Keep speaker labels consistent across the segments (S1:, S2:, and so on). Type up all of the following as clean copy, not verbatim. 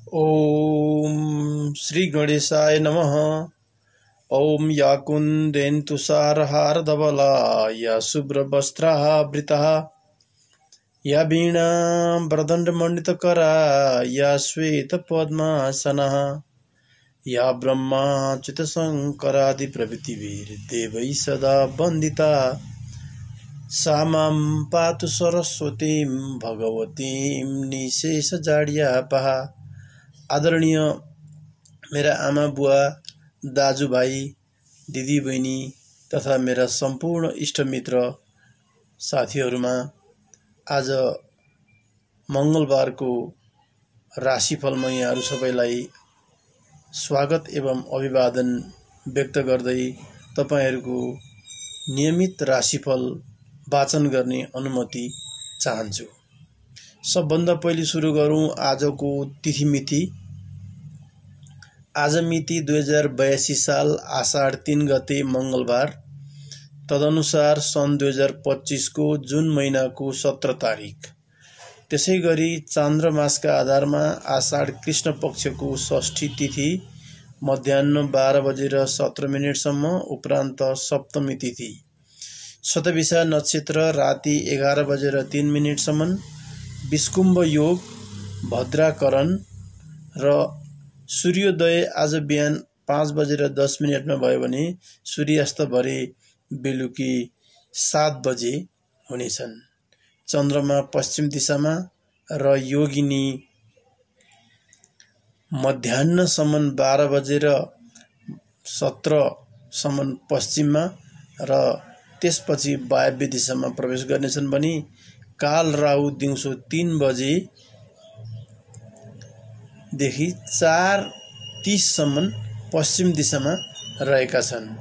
S1: ओम श्री गणेशाय नमः। ओम या कुन्देन्दुसारहारधवला या शुभ्रवस्त्रावृता या वीणाम्बरदण्डमण्डितकरा या श्वेतपद्मासना या ब्रह्माच्युतशङ्करादिप्रभृतिभिर्देवैः सदा वन्दिता सा मां पातु सरस्वतीं भगवतीं निशेषजाड्यापहा। आदरणीय मेरा आमा बुवा दाजुभाइ दिदी बहिनी तथा मेरा सम्पूर्ण इष्टमित्र साथीहरूमा आज मङ्गलबारको राशिफलमा यहाँहरू सबैलाई स्वागत एवं अभिवादन व्यक्त गर्दै तपाईहरूको नियमित राशिफल वाचन गर्ने अनुमति चाहन्छु। सबभन्दा पहिले सुरु गरौँ आजको तिथिमिति। आज मिति 2082 साल आषाढ 3 गते मङ्गलबार, तदनुसार सन् 2025 को जुन महिनाको 17 तारिक। त्यसै गरी चान्द्रमासका आधारमा आषाढ कृष्ण पक्षको षष्ठी तिथि मध्याह्न 12:17 सम्म, उपरान्त सप्तमी तिथि। शतभिषा नक्षत्र राति 11:03 सम्म, विष्कुम्भ योग भद्राकरण र सूर्योदय आज बिहान 5:10 भयो भने सूर्यास्त भरे बेलुकी 7 बजे हुनेछन्। चन्द्रमा पश्चिम दिशामा र योगिनी मध्याह्नसम्म 12:17 सम्म पश्चिममा र त्यसपछि वायव्य दिशामा प्रवेश गर्नेछन् भने काल राहु दिउँसो 3 बजेदेखि 4:30 सम्म पश्चिम दिशामा रहेका छन्।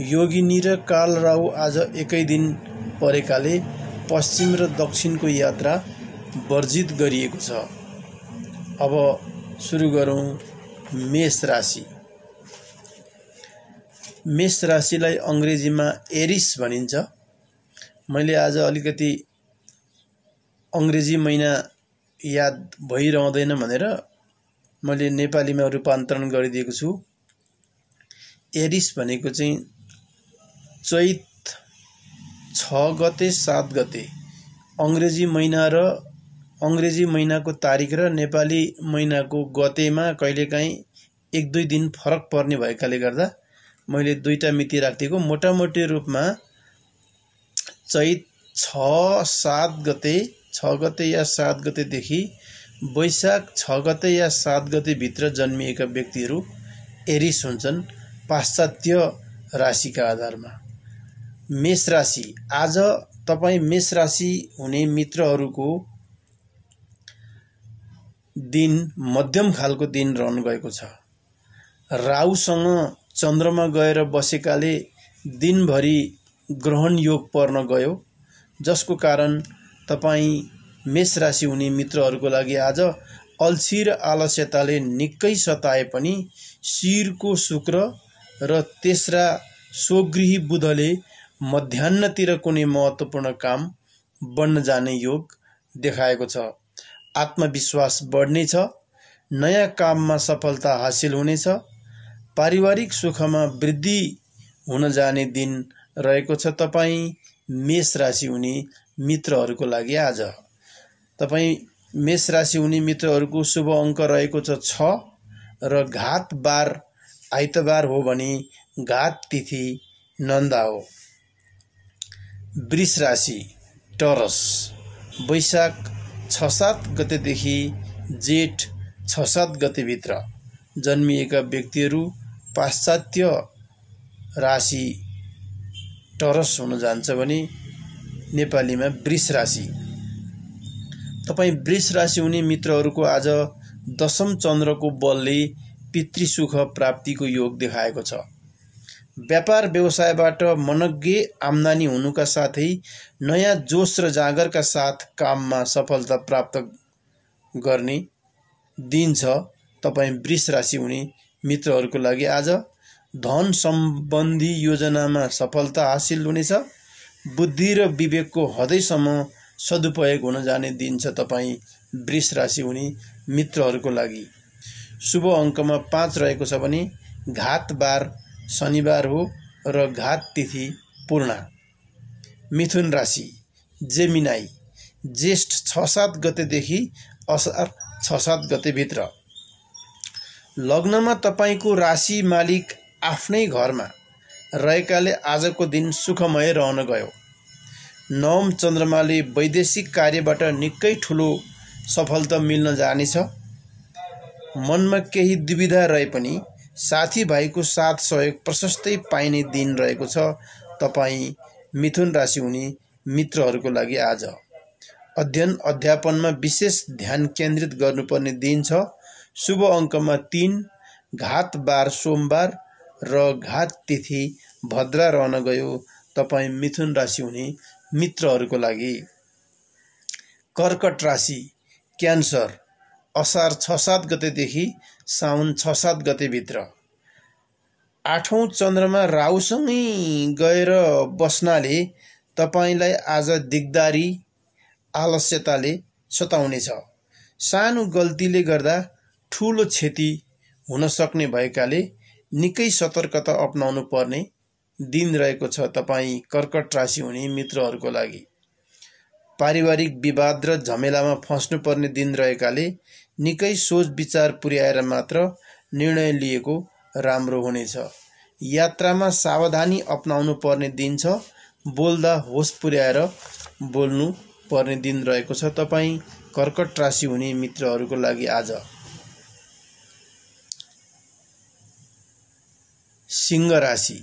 S1: योगिनी र काल राहु आज एकै दिन परेकाले पश्चिम र दक्षिणको यात्रा वर्जित गरिएको छ। अब सुरु गरौँ मेष राशि। मेष राशिलाई अङ्ग्रेजीमा एरिस भनिन्छ। मैले आज अलिकति अङ्ग्रेजी महिना याद भइरहँदैन भनेर मैले नेपालीमा रूपान्तरण गरिदिएको छु। एरिस भनेको चाहिँ चैत 6 गते 7 गते अङ्ग्रेजी महिना र अङ्ग्रेजी महिनाको तारिक र नेपाली महिनाको गतेमा कहिलेकाहीँ 1-2 दिन फरक पर्ने भएकाले गर्दा मैले दुईटा मिति राखिदिएको। मोटामोटी रूपमा चैत 6 गते या 7 गतेदेखि वैशाख 6 गते या 7 गते भित्र जन्मिएका व्यक्तिहरू एरिस हुन्छन् पाश्चात्य राशिका आधारमा। मेष राशि, आज तपाईँ मेष राशि हुने मित्रहरूको दिन मध्यम खालको दिन रहन गएको छ। राहुसँग चन्द्रमा गएर बसेकाले दिनभरि ग्रहण योग पर्न गयो, जसको कारण तपाईँ मेष राशि हुने मित्रहरूको लागि आज अल्छी र आलस्यताले निकै सताए पनि शिरको शुक्र र तेस्रा स्वगृही बुधले मध्याह्नतिर कुनै महत्त्वपूर्ण काम बन्न जाने योग देखाएको छ। आत्मविश्वास बढ्नेछ, नयाँ काममा सफलता हासिल हुनेछ, पारिवारिक सुखमा वृद्धि हुन जाने दिन रहेको छ तपाईँ मेष राशि हुने मित्रहरूको लागि। आज तपाईँ मेष राशि हुने मित्रहरूको शुभ अङ्क रहेको छ 6 र घात बार आइतबार हो भने घात तिथि नन्दा हो। वृष राशि, टरस, वैशाख 6-7 गतेदेखि जेठ 6-7 गतेभित्र जन्मिएका व्यक्तिहरू पाश्चात्य राशि टरस हुन जान्छ भने नेपालीमा वृष राशि। तपाईँ वृष राशि हुने मित्रहरूको आज दशम चन्द्रको बलले पितृसुख प्राप्तिको योग देखाएको छ। व्यापार व्यवसायबाट मनग्गे आम्दानी हुनुका साथै नयाँ जोस र जागरका साथ काममा सफलता प्राप्त गर्ने दिन छ तपाईँ वृष राशि हुने मित्रहरूको लागि। आज धन सम्बन्धी योजनामा सफलता हासिल हुनेछ। बुद्धि र विवेकको हदैसम्म सदुपयोग हुन जाने दिन छ तपाईँ वृष राशि हुने मित्रहरूको लागि। शुभ अङ्कमा 5 रहेको छ भने घात बार शनिबार हो र घात तिथि पूर्णा। मिथुन राशि जेमिनाई ज्येष्ठ 6-7 गतेदेखि असार 6-7 गतेभित्र। लग्नमा तपाईको राशि मालिक आफ्नै घरमा रहेकाले आजको दिन सुखमय रहन गयो। नवम चन्द्रमाले वैदेशिक कार्यबाट निकै ठुलो सफलता मिल्न जानेछ। मनमा केही दुविधा रहे पनि साथीभाइको साथ सहयोग प्रशस्तै पाइने दिन रहेको छ। तपाईँ मिथुन राशि हुने मित्रहरूको लागि आज अध्ययन अध्यापनमा विशेष ध्यान केन्द्रित गर्नुपर्ने दिन छ। शुभ अङ्कमा 3 घात बार सोमबार र घात तिथि भद्रा रहन गयो। तपाईँ मिथुन राशि हुने मित्रहरूको लागि। कर्कट राशि क्यान्सर असार 6-7 गतेदेखि साउन 6-7 गतेभित्र। 8औं चन्द्रमा राहुसँगै गएर बस्नाले तपाईलाई आज दिगदारी आलस्यताले सताउनेछ। सानो गल्तीले गर्दा ठुलो क्षति हुन सक्ने भएकाले निकै सतर्कता अपनाउनु पर्ने दिन रहेको छ तपाईँ कर्कट राशि हुने मित्रहरूको लागि। पारिवारिक विवाद र झमेलामा फस्नुपर्ने दिन रहेकाले निकै सोच विचार पुर्याएर मात्र निर्णय लिएको राम्रो हुनेछ। यात्रामा सावधानी अपनाउनु पर्ने दिन छ। बोल्दा होस पुर्याएर बोल्नु पर्ने दिन रहेको छ तपाईँ कर्कट राशि हुने मित्रहरूको लागि आज। सिंह राशि